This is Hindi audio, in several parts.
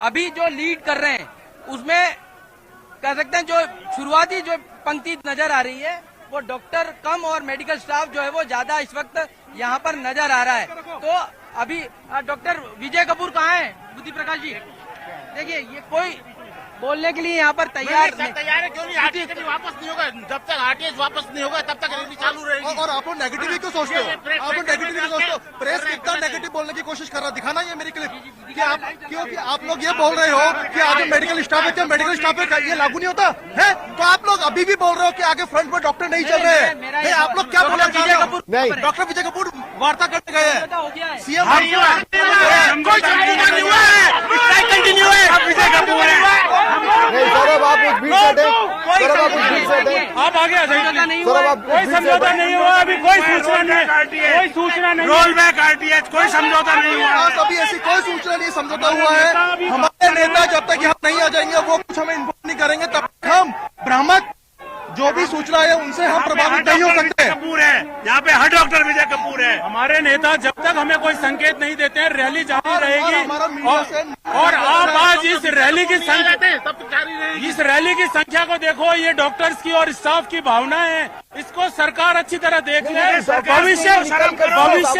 अभी जो लीड कर रहे हैं उसमें कह सकते हैं जो शुरुआती जो पंक्ति नजर आ रही है वो डॉक्टर कम और मेडिकल स्टाफ जो है वो ज्यादा इस वक्त यहाँ पर नजर आ रहा है। तो अभी डॉक्टर विजय कपूर कहाँ है? बुद्धि प्रकाश जी देखिए ये कोई बोलने के लिए यहाँ पर तैयार नहीं। तैयार है क्यों नहीं? आरटीएस कभी वापस नहीं होगा। जब तक आरटीएस वापस नहीं होगा तब तक रैली चालू रहेगी। और आप लोग नेगेटिव क्यों सोचते हो? आप लोग नेगेटिव क्यों सोचते हो? प्रेस कितना नेगेटिव बोलने की कोशिश कर रहा है, दिखाना ये मेरी क्लिप कि आप क्योंकि आप लोग ये बोल रहे हो कि आगे मेडिकल स्टाफ है, क्या मेडिकल स्टाफ पे ये लागू नहीं होता है? तो आप लोग अभी भी बोल रहे हो कि आगे फ्रंट में डॉक्टर नहीं चल रहे हैं। आप लोग क्या बोल रहे हैं? नहीं, डॉक्टर विजय कपूर वार्ता करने गए हैं। सीएम कंटिन्यू है विजय कपूर सौरभ आप उस भीड़ से हटें, सौरभ आप उस भीड़ से हटें, आप आगे आ जाइए। सौरभ आप कोई समझौता नहीं हुआ, अभी कोई सूचना नहीं, कोई सूचना नहीं, रोल बैक आरटीएच, कोई समझौता नहीं हुआ। अभी ऐसी कोई सूचना नहीं, समझौता हुआ है। हमारे नेता जब तक यहाँ नहीं आ जाएंगे, वो कुछ हमें इन्फॉर्म नहीं करेंगे, तब तक हम भ्रामक जो भी सूचना है उनसे हम प्रभावित नहीं हो सकते। कपूर है यहाँ पे, हर डॉक्टर विजय कपूर है। हमारे नेता जब तक हमें कोई संकेत नहीं देते हैं रैली जारी रहेगी। और आप आज इस रैली की इस रैली की संख्या को देखो, ये डॉक्टर्स की और स्टाफ की भावना है, इसको सरकार अच्छी तरह देख ले। भविष्य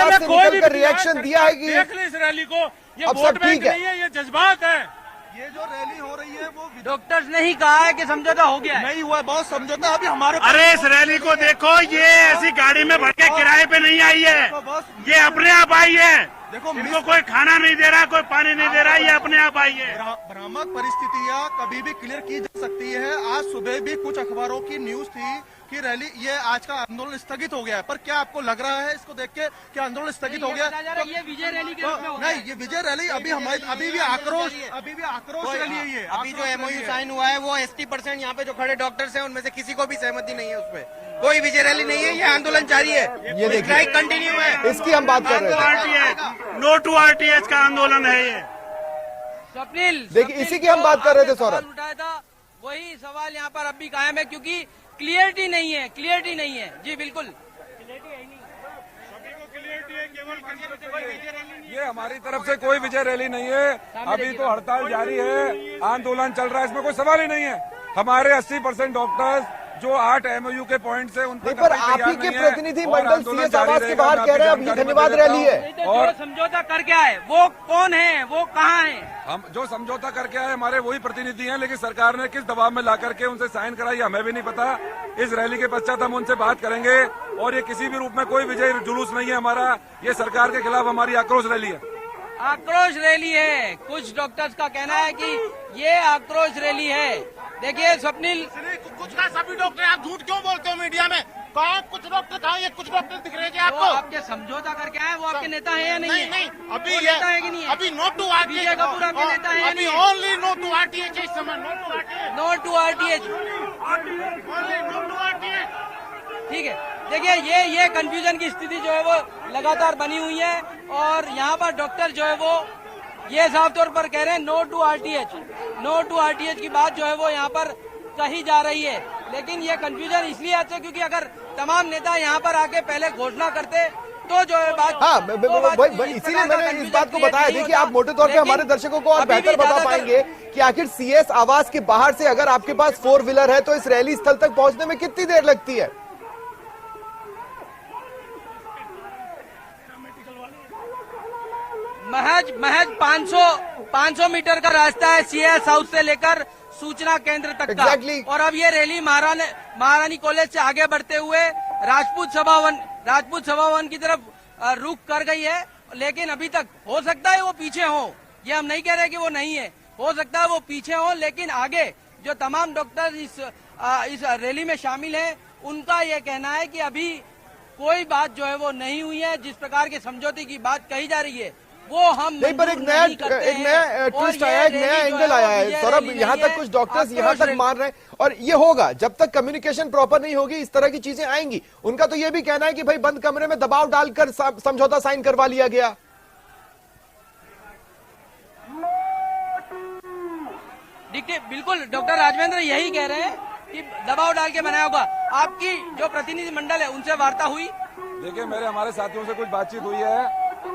में कोई भी रिएक्शन दिया है कि देख ले इस रैली को, ये वोट बैंक नहीं है, ये जज्बात है। ये जो रैली हो रही है वो डॉक्टर्स ने ही कहा है कि समझौता हो गया है। नहीं हुआ, बहुत समझौता अभी हमारे। अरे इस रैली को देखो, ये ऐसी गाड़ी में भर के किराए पे नहीं आई है, ये अपने आप आई है। देखो इनको कोई खाना नहीं दे रहा, कोई पानी नहीं दे रहा, ये अपने आप आई है। भ्रामक परिस्थितियां कभी भी क्लियर की जा सकती है। आज सुबह भी कुछ अखबारों की न्यूज थी कि रैली ये आज का आंदोलन स्थगित हो गया है, पर क्या आपको लग रहा है इसको देख के कि आंदोलन स्थगित हो गया? ये विजय रैली के रूप में होगा। नहीं, ये विजय रैली अभी हमारी अभी भी आक्रोश रैली है ये। अभी जो एमओयू साइन हुआ है वो 80% यहाँ पे जो खड़े डॉक्टर्स हैं उनमें से किसी को भी सहमति नहीं है, उसमें कोई विजय रैली नहीं है, ये आंदोलन जारी है, ये देखिए कंटिन्यू है। इसकी हम बात कर रहे थे, नो टू आरटीएच का आंदोलन है ये। स्वप्निल देखिए इसी की हम बात कर रहे थे सौरभ। उठाया था वही सवाल यहाँ पर अब भी कायम है, क्योंकि क्लियरिटी नहीं है, क्लियरिटी नहीं है। जी बिल्कुल, ये हमारी तरफ से कोई विजय रैली नहीं है। अभी तो हड़ताल जारी है, आंदोलन चल रहा है, इसमें कोई सवाल ही नहीं है। हमारे 80% डॉक्टर्स जो 8 एमओयू के पॉइंट से उन पर आप ही के प्रतिनिधि मंडल सीएस आवास के बाहर कह रहे हैं अब ये धन्यवाद रैली है। और समझौता करके आए वो कौन है, वो कहाँ है? हम जो समझौता करके आए हमारे वही प्रतिनिधि हैं, लेकिन सरकार ने किस दबाव में ला करके उनसे साइन कराई हमें भी नहीं पता। इस रैली के पश्चात हम उनसे बात करेंगे। और ये किसी भी रूप में कोई विजय जुलूस नहीं है हमारा, ये सरकार के खिलाफ हमारी आक्रोश रैली है। आक्रोश रैली है। कुछ डॉक्टर्स का कहना है कि ये आक्रोश रैली है। देखिए स्वप्निल, कुछ का सभी डॉक्टर, आप झूठ क्यों बोलते हो मीडिया में? कहा कुछ डॉक्टर कहा, ये कुछ डॉक्टर दिख रहे हैं आपको? आपके समझौता करके आए वो आपके नेता है या नहीं? नहीं, अभी वो नेता है कि नहीं है? अभी नो टू आरटीएच, विजय कपूर आपके नेता है या अभी नहीं? ओनली नो टू आरटीएच इस समय, no to RTH, no to RTH. Only no to RTH. ठीक है, देखिए ये कंफ्यूजन की स्थिति जो है वो लगातार बनी हुई है। और यहाँ पर डॉक्टर जो है वो ये साफ तौर पर कह रहे हैं no to RTH, no to RTH की बात जो है वो यहाँ पर कही जा रही है। लेकिन ये कंफ्यूजन इसलिए आते है क्योंकि अगर तमाम नेता यहाँ पर आके पहले घोषणा करते तो जो है बात, हाँ इसीलिए मैंने इस बात को बताया। देखिए आप मोटे तौर पे हमारे दर्शकों को और बेहतर बता पाएंगे कि आखिर सीएस आवास के बाहर से अगर आपके पास 4 व्हीलर है तो इस रैली स्थल तक पहुंचने में कितनी देर लगती है? महज 500 मीटर का रास्ता है सीएस हाउस से लेकर सूचना केंद्र तक का। और अब ये रैली महारानी कॉलेज से आगे बढ़ते हुए राजपूत सभावन की तरफ रुख कर गई है। लेकिन अभी तक हो सकता है वो पीछे हो, ये हम नहीं कह रहे कि वो नहीं है, हो सकता है वो पीछे हो। लेकिन आगे जो तमाम डॉक्टर इस रैली में शामिल हैं उनका ये कहना है कि अभी कोई बात जो है वो नहीं हुई है। जिस प्रकार के समझौते की बात कही जा रही है वो हम नहीं, पर एक नया ट्विस्ट आया, एक नया एंगल आया है सौरभ। यहाँ तक कुछ डॉक्टर्स यहाँ तक मान रहे हैं और ये होगा जब तक कम्युनिकेशन प्रॉपर नहीं होगी, इस तरह की चीजें आएंगी। उनका तो ये भी कहना है कि भाई बंद कमरे में दबाव डालकर समझौता साइन करवा लिया गया। बिल्कुल डॉक्टर राजवेंद्र यही कह रहे हैं कि दबाव डाल के बनाया होगा। आपकी जो प्रतिनिधि मंडल है उनसे वार्ता हुई? देखिए हमारे साथियों से कुछ बातचीत हुई है,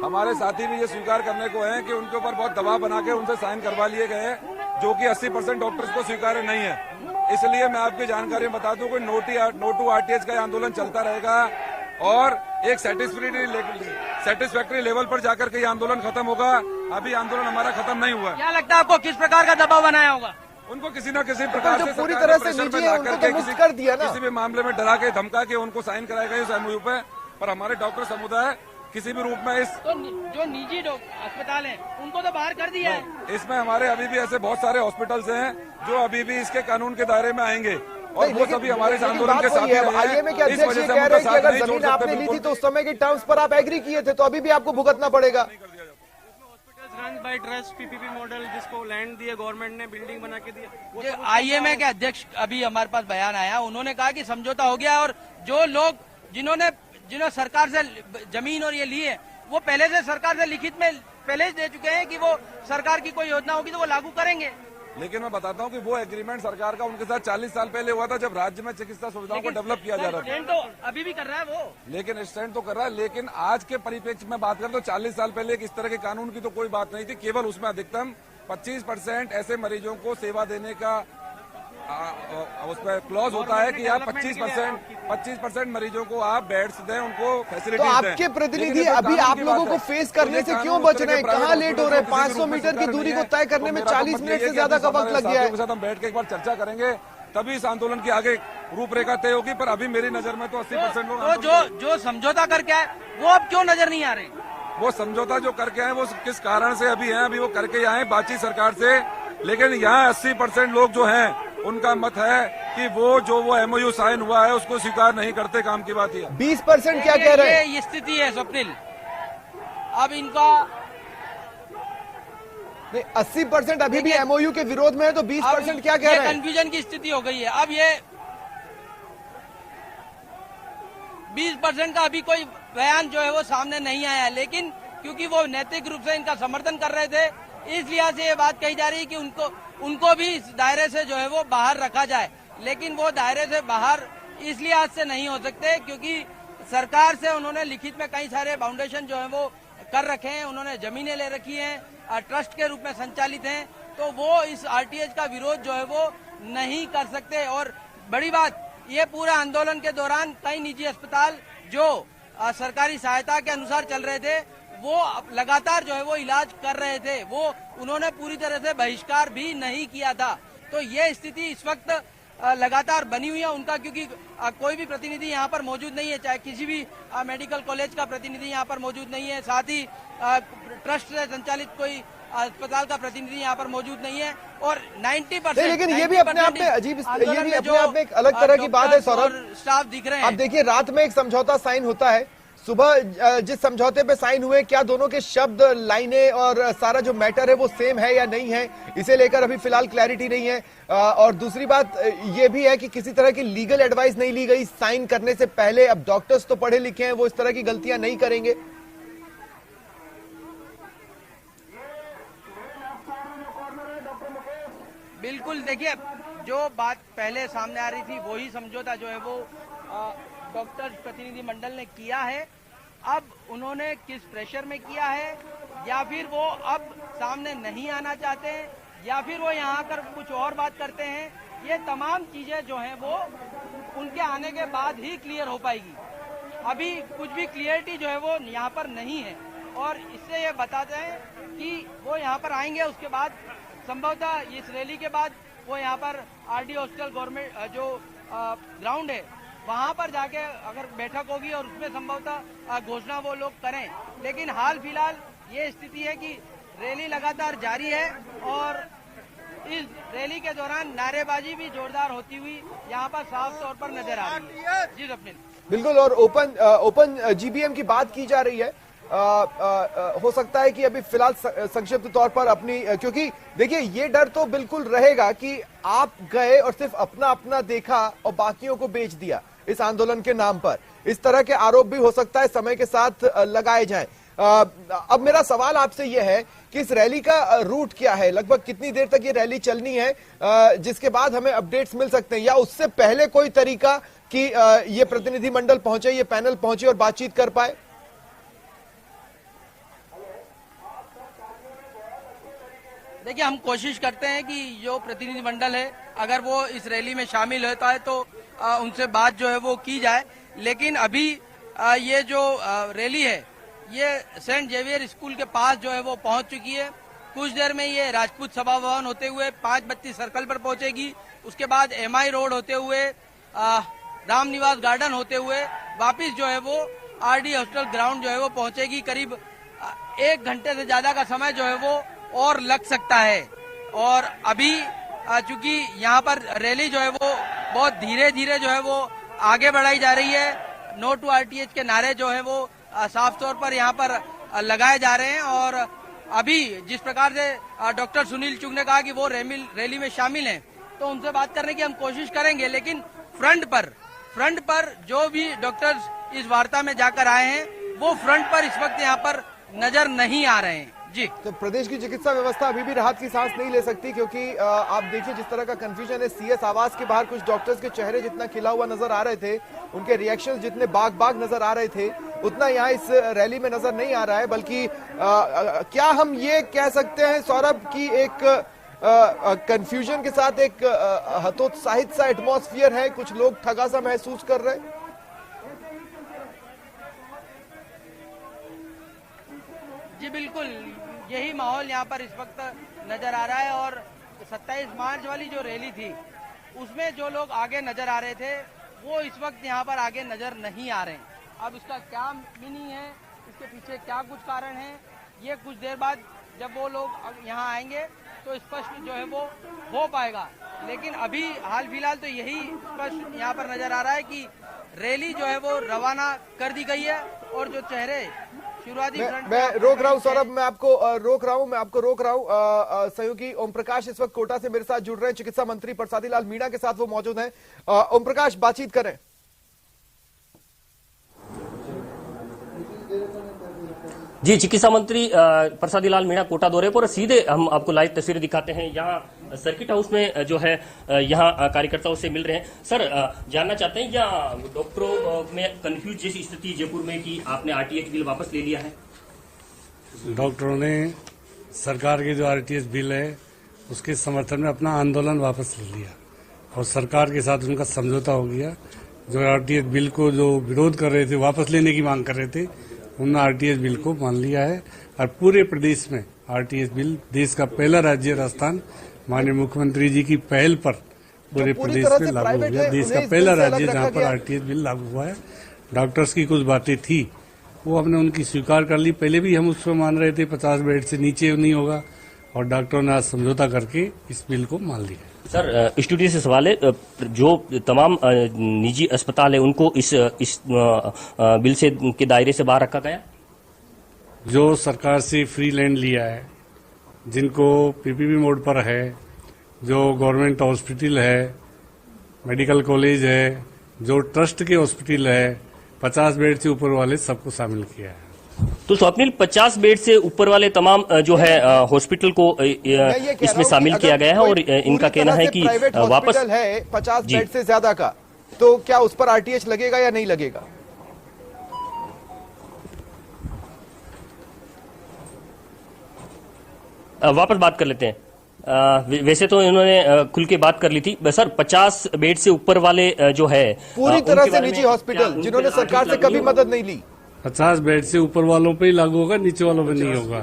हमारे साथी भी ये स्वीकार करने को हैं कि उनके ऊपर बहुत दबाव बना के उनसे साइन करवा लिए गए हैं, जो कि 80% डॉक्टर्स को स्वीकार्य नहीं है। इसलिए मैं आपकी जानकारी बता दूं कि नो टू आरटीएच का आंदोलन चलता रहेगा और एक सेटिस्फैक्ट्री लेवल पर जाकर के ये आंदोलन खत्म होगा। अभी आंदोलन हमारा खत्म नहीं हुआ। क्या लगता है आपको किस प्रकार का दबाव बनाया होगा? उनको किसी न किसी प्रकार से पूरी सरकार तरह ने से प्रेशर पे निजी ला उनको करके तो मुक्त कर दिया ना। किसी भी मामले में डरा के धमका के उनको साइन कराएगा इस एमओयू पे। पर हमारे डॉक्टर समुदाय किसी भी रूप में तो जो निजी अस्पताल हैं उनको तो बाहर कर दिया है। इसमें हमारे अभी भी ऐसे बहुत सारे हॉस्पिटल्स हैं जो अभी भी इसके कानून के दायरे में आएंगे और वो सभी हमारे आंदोलन के साथ हैं। आईएमए के अध्यक्ष ये कह रहे हैं कि अगर जमीन आपने ली थी तो उस समय के टर्म्स पर आप एग्री किए थे, तो अभी भी आपको भुगतना पड़ेगा। Run by trust PPP model, जिसको लैंड दिया गवर्नमेंट ने, बिल्डिंग बना के दिया। आईएमए के अध्यक्ष अभी हमारे पास बयान आया, उन्होंने कहा कि समझौता हो गया और जो लोग जिन्होंने सरकार से जमीन और ये लिए वो पहले से सरकार से लिखित में पहले ही दे चुके हैं कि वो सरकार की कोई योजना होगी तो वो लागू करेंगे। लेकिन मैं बताता हूँ कि वो एग्रीमेंट सरकार का उनके साथ 40 साल पहले हुआ था, जब राज्य में चिकित्सा सुविधाओं को डेवलप किया जा रहा था। तो अभी भी कर रहा है वो, लेकिन स्टैंड तो कर रहा है। लेकिन आज के परिप्रेक्ष्य में बात करें तो 40 साल पहले इस तरह के कानून की तो कोई बात नहीं थी। केवल उसमें अधिकतम 25% ऐसे मरीजों को सेवा देने का उसमें क्लॉज होता है कि आप 25% मरीजों को आप बेड्स दें, उनको फैसिलिटी तो दें। आपके प्रतिनिधि अभी आप लोगों को फेस करने से क्यों बच रहे हैं? कहाँ लेट हो रहे हैं? 500 मीटर की दूरी को तय करने में 40 मिनट से ज्यादा का वक्त लग गया है। हम बैठ के एक बार चर्चा करेंगे, तभी इस आंदोलन की आगे रूपरेखा तय होगी। पर अभी मेरी नजर में तो 80% लोग जो समझौता करके आए वो अब क्यों नजर नहीं आ रहे? वो समझौता जो करके आए वो किस कारण से अभी हैं, अभी वो करके आए बातचीत सरकार से। लेकिन यहाँ 80% लोग जो हैं उनका मत है कि वो एमओयू साइन हुआ है उसको स्वीकार नहीं करते। काम की बात है। 20% क्या कह रहे हैं? ये स्थिति है स्वप्निल। अब इनका 80% अभी भी एमओयू के विरोध में है, तो 20% क्या कह रहे हैं? कंफ्यूजन की स्थिति हो गई है। अब ये 20% का अभी कोई बयान जो है वो सामने नहीं आया, लेकिन क्योंकि वो नैतिक रूप से इनका समर्थन कर रहे थे, इस लिहाज से ये बात कही जा रही है कि उनको भी इस दायरे से जो है वो बाहर रखा जाए। लेकिन वो दायरे से बाहर इस लिहाज से नहीं हो सकते क्योंकि सरकार से उन्होंने लिखित में कई सारे फाउंडेशन जो है वो कर रखे हैं, उन्होंने जमीनें ले रखी हैं, ट्रस्ट के रूप में संचालित हैं, तो वो इस आरटीएच का विरोध जो है वो नहीं कर सकते। और बड़ी बात, ये पूरे आंदोलन के दौरान कई निजी अस्पताल जो सरकारी सहायता के अनुसार चल रहे थे वो लगातार जो है वो इलाज कर रहे थे, वो उन्होंने पूरी तरह से बहिष्कार भी नहीं किया था। तो ये स्थिति इस वक्त लगातार बनी हुई है उनका, क्योंकि कोई भी प्रतिनिधि यहाँ पर मौजूद नहीं है, चाहे किसी भी मेडिकल कॉलेज का प्रतिनिधि यहाँ पर मौजूद नहीं है, साथ ही ट्रस्ट से संचालित कोई अस्पताल का प्रतिनिधि यहाँ पर मौजूद नहीं है। और 90% लेकिन ये भी अपने आप में अजीब, ये भी अपने आप में एक अलग तरह की बात है सौरभ। स्टाफ दिख रहे हैं। अब देखिए, रात में एक समझौता साइन होता है, सुबह जिस समझौते पे साइन हुए, क्या दोनों के शब्द, लाइनें और सारा जो मैटर है वो सेम है या नहीं है, इसे लेकर अभी फिलहाल क्लैरिटी नहीं है। और दूसरी बात ये भी है कि किसी तरह की लीगल एडवाइस नहीं ली गई साइन करने से पहले। अब डॉक्टर्स तो पढ़े लिखे हैं, वो इस तरह की गलतियां नहीं करेंगे। बिल्कुल, देखिए जो बात पहले सामने आ रही थी वही समझौता जो है वो डॉक्टर प्रतिनिधि मंडल ने किया है। अब उन्होंने किस प्रेशर में किया है, या फिर वो अब सामने नहीं आना चाहते हैं, या फिर वो यहाँ आकर कुछ और बात करते हैं, ये तमाम चीजें जो हैं वो उनके आने के बाद ही क्लियर हो पाएगी। अभी कुछ भी क्लियरिटी जो है वो यहाँ पर नहीं है। और इससे ये बताते हैं कि वो यहाँ पर आएंगे, उसके बाद संभवतः इस रैली के बाद वो यहाँ पर आरडी हॉस्टल गवर्नमेंट जो ग्राउंड है वहां पर जाके अगर बैठक होगी और उसमें संभवतः घोषणा वो लोग करें। लेकिन हाल फिलहाल ये स्थिति है कि रैली लगातार जारी है और इस रैली के दौरान नारेबाजी भी जोरदार होती हुई यहाँ पर साफ तौर पर नजर आ रही है। जी स्वप्निल। बिल्कुल, और ओपन जीबीएम की बात की जा रही है। हो सकता है कि अभी फिलहाल संक्षिप्त तौर पर अपनी, क्योंकि देखिए ये डर तो बिल्कुल रहेगा कि आप गए और सिर्फ अपना अपना देखा और बाकियों को बेच दिया इस आंदोलन के नाम पर। इस तरह के आरोप भी हो सकता है समय के साथ लगाए जाएं। अब मेरा सवाल आपसे यह है कि इस रैली का रूट क्या है, लगभग कितनी देर तक ये रैली चलनी है, जिसके बाद हमें अपडेट्स मिल सकते हैं, या उससे पहले कोई तरीका कि ये प्रतिनिधिमंडल पहुंचे, ये पैनल पहुंचे और बातचीत कर पाए? देखिए, हम कोशिश करते हैं कि जो प्रतिनिधिमंडल है अगर वो इस रैली में शामिल होता है तो उनसे बात जो है वो की जाए। लेकिन अभी ये जो रैली है ये सेंट जेवियर स्कूल के पास जो है वो पहुंच चुकी है। कुछ देर में ये राजपूत सभा भवन होते हुए 532 सर्कल पर पहुंचेगी। उसके बाद MI रोड होते हुए रामनिवास गार्डन होते हुए वापिस जो है वो RD हॉस्टल ग्राउंड जो है वो पहुंचेगी। करीब 1 घंटे से ज्यादा का समय जो है वो और लग सकता है। और अभी चूंकि यहाँ पर रैली जो है वो बहुत धीरे धीरे जो है वो आगे बढ़ाई जा रही है। नो टू RTH के नारे जो है वो साफ तौर पर यहाँ पर लगाए जा रहे हैं। और अभी जिस प्रकार से डॉक्टर सुनील चुग ने कहा कि वो रैली में शामिल हैं, तो उनसे बात करने की हम कोशिश करेंगे। लेकिन फ्रंट पर जो भी डॉक्टर्स इस वार्ता में जाकर आए हैं वो फ्रंट पर इस वक्त यहाँ पर नजर नहीं आ रहे हैं। जी, तो प्रदेश की चिकित्सा व्यवस्था अभी भी राहत की सांस नहीं ले सकती, क्योंकि आप देखिए जिस तरह का कंफ्यूजन है। CS आवास के बाहर कुछ डॉक्टर्स के चेहरे जितना खिला हुआ नजर आ रहे थे, उनके रिएक्शंस जितने बाग नजर आ रहे थे, उतना यहाँ इस रैली में नजर नहीं आ रहा है। बल्कि क्या हम ये कह सकते हैं सौरभ की एक कंफ्यूजन के साथ एक हतोत्साहित सा एटमॉस्फेयर है, कुछ लोग ठगा सा महसूस कर रहे हैं। जी बिल्कुल, यही माहौल यहाँ पर इस वक्त नजर आ रहा है। और 27 मार्च वाली जो रैली थी उसमें जो लोग आगे नजर आ रहे थे वो इस वक्त यहाँ पर आगे नजर नहीं आ रहे हैं। अब इसका क्या मीनिंग है, इसके पीछे क्या कुछ कारण है, ये कुछ देर बाद जब वो लोग यहाँ आएंगे तो स्पष्ट जो है वो हो पाएगा। लेकिन अभी हाल फिलहाल तो यही स्पष्ट यहाँ पर नजर आ रहा है कि रैली जो है वो रवाना कर दी गई है। और जो चेहरे शुरुआती मैं रोक रहा हूँ सौरभ, मैं आपको रोक रहा हूँ। सहयोगी ओम प्रकाश इस वक्त कोटा से मेरे साथ जुड़ रहे हैं, चिकित्सा मंत्री प्रसादी लाल मीणा के साथ वो मौजूद हैं। ओम प्रकाश, बातचीत करें। जी, चिकित्सा मंत्री प्रसादी लाल मीणा कोटा दौरे पर। सीधे हम आपको लाइव तस्वीरें दिखाते हैं। यहाँ सर्किट हाउस में जो है यहाँ कार्यकर्ताओं से मिल रहे हैं। सर, जानना चाहते हैं या डॉक्टरों में कंफ्यूज जैसी स्थिति जयपुर में कि आपने RTH बिल वापस ले लिया है? डॉक्टरों ने सरकार के जो RTH बिल है उसके समर्थन में अपना आंदोलन वापस ले लिया और सरकार के साथ उनका समझौता हो गया। जो RTH बिल को जो विरोध कर रहे थे, वापस लेने की मांग कर रहे थे, उन्होंने RTH बिल को मान लिया है। और पूरे प्रदेश में RTH बिल, देश का पहला राज्य राजस्थान, माननीय मुख्यमंत्री जी की पहल पर पूरे प्रदेश में लागू हो गया। देश का पहला राज्य जहां पर RTH बिल लागू हुआ है। डॉक्टर्स की कुछ बातें थी वो हमने उनकी स्वीकार कर ली। पहले भी हम उसको मान रहे थे 50 बेड से नीचे नहीं होगा, और डॉक्टरों ने आज समझौता करके इस बिल को मान लिया। सर, स्टूडियो से सवाल है, जो तमाम निजी अस्पताल है उनको इस बिल से के दायरे से बाहर रखा गया? जो सरकार से फ्री लैंड लिया है, जिनको PPP मोड पर है, जो गवर्नमेंट हॉस्पिटल है, मेडिकल कॉलेज है, जो ट्रस्ट के हॉस्पिटल है, 50 बेड से ऊपर वाले सबको शामिल किया है। तो स्वप्निल, 50 बेड से ऊपर वाले तमाम जो है हॉस्पिटल को इसमें शामिल किया गया है। और इनका कहना है कि वापस है 50 बेड से ज्यादा का, तो क्या उस पर RTH लगेगा या नहीं लगेगा? वापस बात कर लेते हैं। वैसे तो इन्होंने खुल के बात कर ली थी। सर, 50 बेड से ऊपर वाले जो है पूरी तरह से निजी हॉस्पिटल जिन्होंने सरकार से कभी मदद नहीं ली, 50 बेड से ऊपर वालों पे ही लागू होगा, नीचे वालों पे नहीं होगा।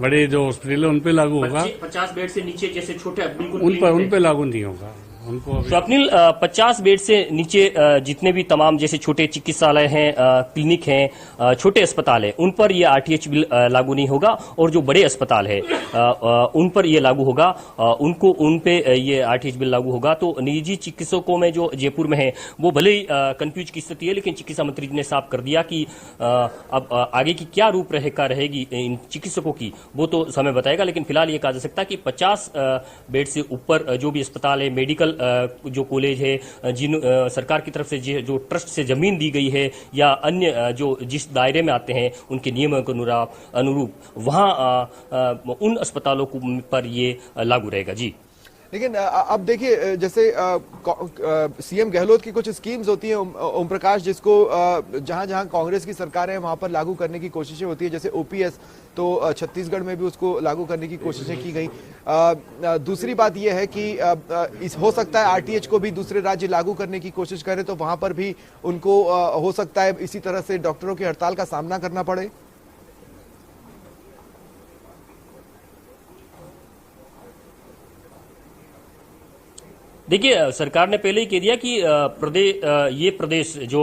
बड़े जो हॉस्पिटल है उन पे लागू होगा। 50 बेड से नीचे जैसे छोटे उन पे लागू नहीं होगा उनको। स्वप्निल, 50 बेड से नीचे जितने भी तमाम जैसे छोटे चिकित्सालय हैं, क्लिनिक हैं, छोटे अस्पताल हैं, उन पर ये RTH बिल लागू नहीं होगा। और जो बड़े अस्पताल है उन पर ये लागू होगा, उन पे ये RTH बिल लागू होगा। तो निजी चिकित्सकों में जो जयपुर में है वो भले ही कंफ्यूज की स्थिति है, लेकिन चिकित्सा मंत्री जी ने साफ कर दिया कि अब आगे की क्या रूपरेखा रहेगी इन चिकित्सकों की वो तो समय बताएगा। लेकिन फिलहाल ये कहा जा सकता है कि 50 बेड से ऊपर जो भी अस्पताल है, मेडिकल जो कॉलेज है, जिन सरकार की तरफ से जो ट्रस्ट से जमीन दी गई है या अन्य जो जिस दायरे में आते हैं उनके नियमों के अनुरूप वहां उन अस्पतालों पर ये लागू रहेगा। जी, लेकिन अब देखिए, जैसे सीएम गहलोत की कुछ स्कीम्स होती हैं, ओम प्रकाश, जिसको जहां जहां कांग्रेस की सरकार है वहां पर लागू करने की कोशिशें होती है, जैसे ओपीएस, तो छत्तीसगढ़ में भी उसको लागू करने की कोशिशें की गई। दूसरी बात यह है कि हो सकता है आरटीएच को भी दूसरे राज्य लागू करने की कोशिश करें, तो वहां पर भी उनको हो सकता है इसी तरह से डॉक्टरों की हड़ताल का सामना करना पड़े। देखिए, सरकार ने पहले ही कह दिया कि ये प्रदेश जो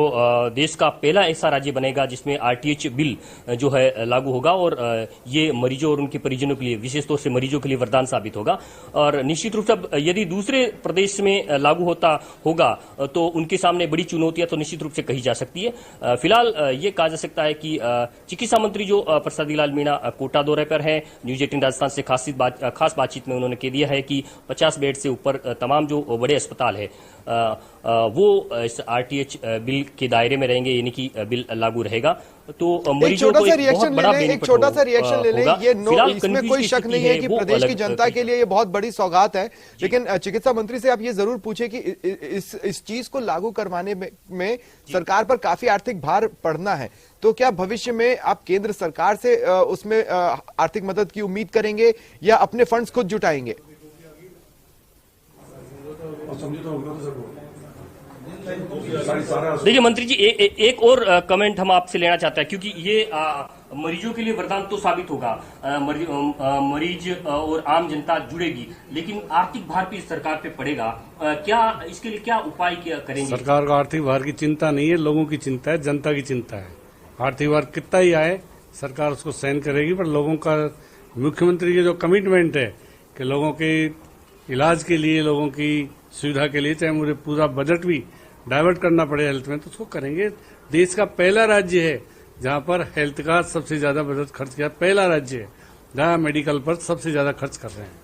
देश का पहला ऐसा राज्य बनेगा जिसमें आरटीएच बिल जो है लागू होगा, और ये मरीजों और उनके परिजनों के लिए, विशेष तौर से मरीजों के लिए वरदान साबित होगा। और निश्चित रूप से यदि दूसरे प्रदेश में लागू होगा तो उनके सामने बड़ी चुनौतियां तो निश्चित रूप से कही जा सकती है। फिलहाल ये कहा जा सकता है कि चिकित्सा मंत्री जो प्रसादी लाल मीणा कोटा दौरे पर है, न्यूज 18 राजस्थान से खास बातचीत में उन्होंने कह दिया है कि 50 बेड से ऊपर तमाम जो बड़े अस्पताल है वो इस आरटीएच बिल के दायरे में रहेंगे, यानी कि बिल लागू रहेगा। तो मरीजों को एक छोटा सा रिएक्शन ले लें। ये इसमें कोई शक नहीं है कि प्रदेश की जनता के लिए ये बहुत बड़ी सौगात है, लेकिन चिकित्सा मंत्री से आप ये जरूर पूछे कि इस चीज को लागू करवाने में सरकार पर काफी आर्थिक भार पड़ना है, तो क्या भविष्य में आप केंद्र सरकार से उसमें आर्थिक मदद की उम्मीद करेंगे या अपने फंड्स खुद जुटाएंगे? देखिए मंत्री जी, एक और कमेंट हम आपसे लेना चाहते हैं, क्योंकि ये मरीजों के लिए वरदान तो साबित होगा, मरीज और आम जनता जुड़ेगी, लेकिन आर्थिक भार भी सरकार पे पड़ेगा। क्या इसके लिए क्या उपाय करेंगे? सरकार को आर्थिक भार की चिंता नहीं है, लोगों की चिंता है, जनता की चिंता है। आर्थिक भार कितना ही आए सरकार उसको सहन करेगी, पर लोगों का, मुख्यमंत्री की जो कमिटमेंट है कि लोगों के इलाज के लिए, लोगों की सुविधा के लिए, चाहे मुझे पूरा बजट भी डाइवर्ट करना पड़े हेल्थ में, तो उसको करेंगे। देश का पहला राज्य है जहां पर हेल्थ का सबसे ज्यादा बजट खर्च किया, पहला राज्य है जहां मेडिकल पर सबसे ज्यादा खर्च कर रहे हैं।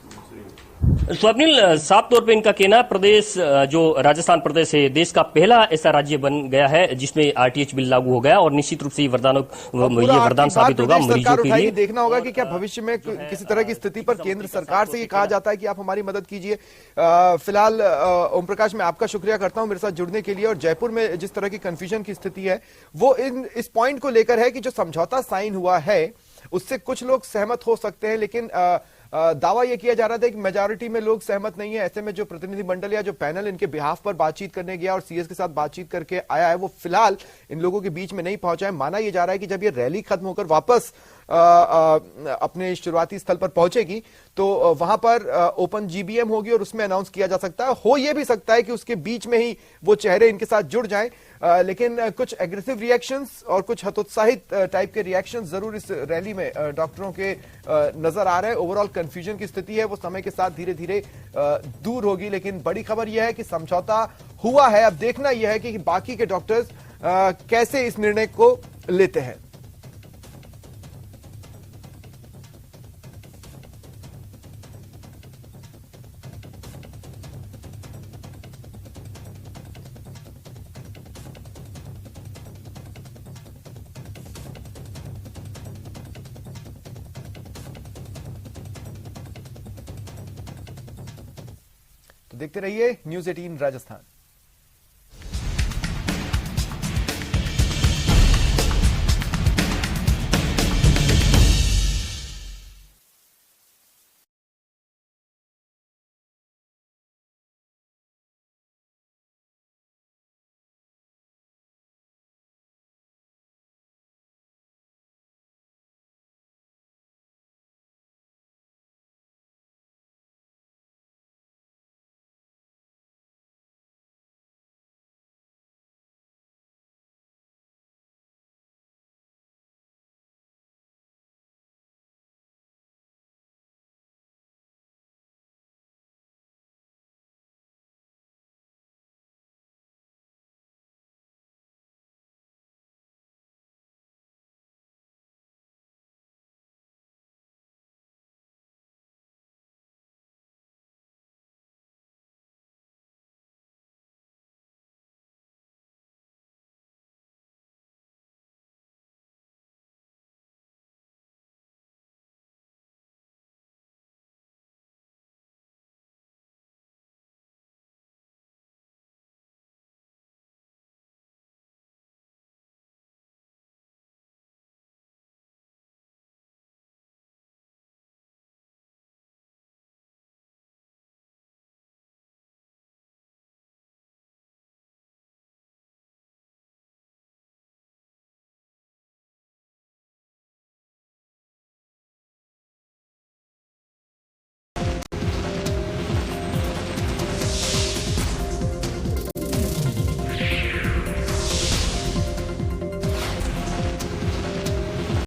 स्वप्निल, साफ तौर पे इनका कहना, प्रदेश जो राजस्थान प्रदेश है देश का पहला ऐसा राज्य बन गया है जिसमें आरटीएच बिल लागू हो गया, और निश्चित रूप से ये वरदान साबित होगा मरीजों के लिए। देखना होगा कि क्या भविष्य में किसी तरह की स्थिति पर केंद्र सरकार से ये कहा जाता है कि आप हमारी मदद कीजिए। फिलहाल ओम प्रकाश, मैं आपका शुक्रिया करता हूं मेरे साथ जुड़ने के लिए। और जयपुर में जिस तरह की कंफ्यूजन की स्थिति है वो इस पॉइंट को लेकर है कि जो समझौता साइन हुआ है उससे कुछ लोग सहमत हो सकते हैं, लेकिन दावा यह किया जा रहा था कि मेजॉरिटी में लोग सहमत नहीं है। ऐसे में जो प्रतिनिधि मंडल या जो पैनल इनके बिहाफ पर बातचीत करने गया और सीएस के साथ बातचीत करके आया है, वो फिलहाल इन लोगों के बीच में नहीं पहुंचा है। माना यह जा रहा है कि जब ये रैली खत्म होकर वापस अपने शुरुआती स्थल पर पहुंचेगी तो वहां पर ओपन जीबीएम होगी और उसमें अनाउंस किया जा सकता है। हो यह भी सकता है कि उसके बीच में ही वो चेहरे इनके साथ जुड़ जाएं, लेकिन कुछ एग्रेसिव रिएक्शंस और कुछ हतोत्साहित टाइप के रिएक्शंस जरूर इस रैली में डॉक्टरों के नजर आ रहे हैं। ओवरऑल कंफ्यूजन की स्थिति है वो समय के साथ धीरे धीरे दूर होगी, लेकिन बड़ी खबर यह है कि समझौता हुआ है। अब देखना यह है कि बाकी के डॉक्टर्स कैसे इस निर्णय को लेते हैं। तो देखते रहिए न्यूज 18 राजस्थान।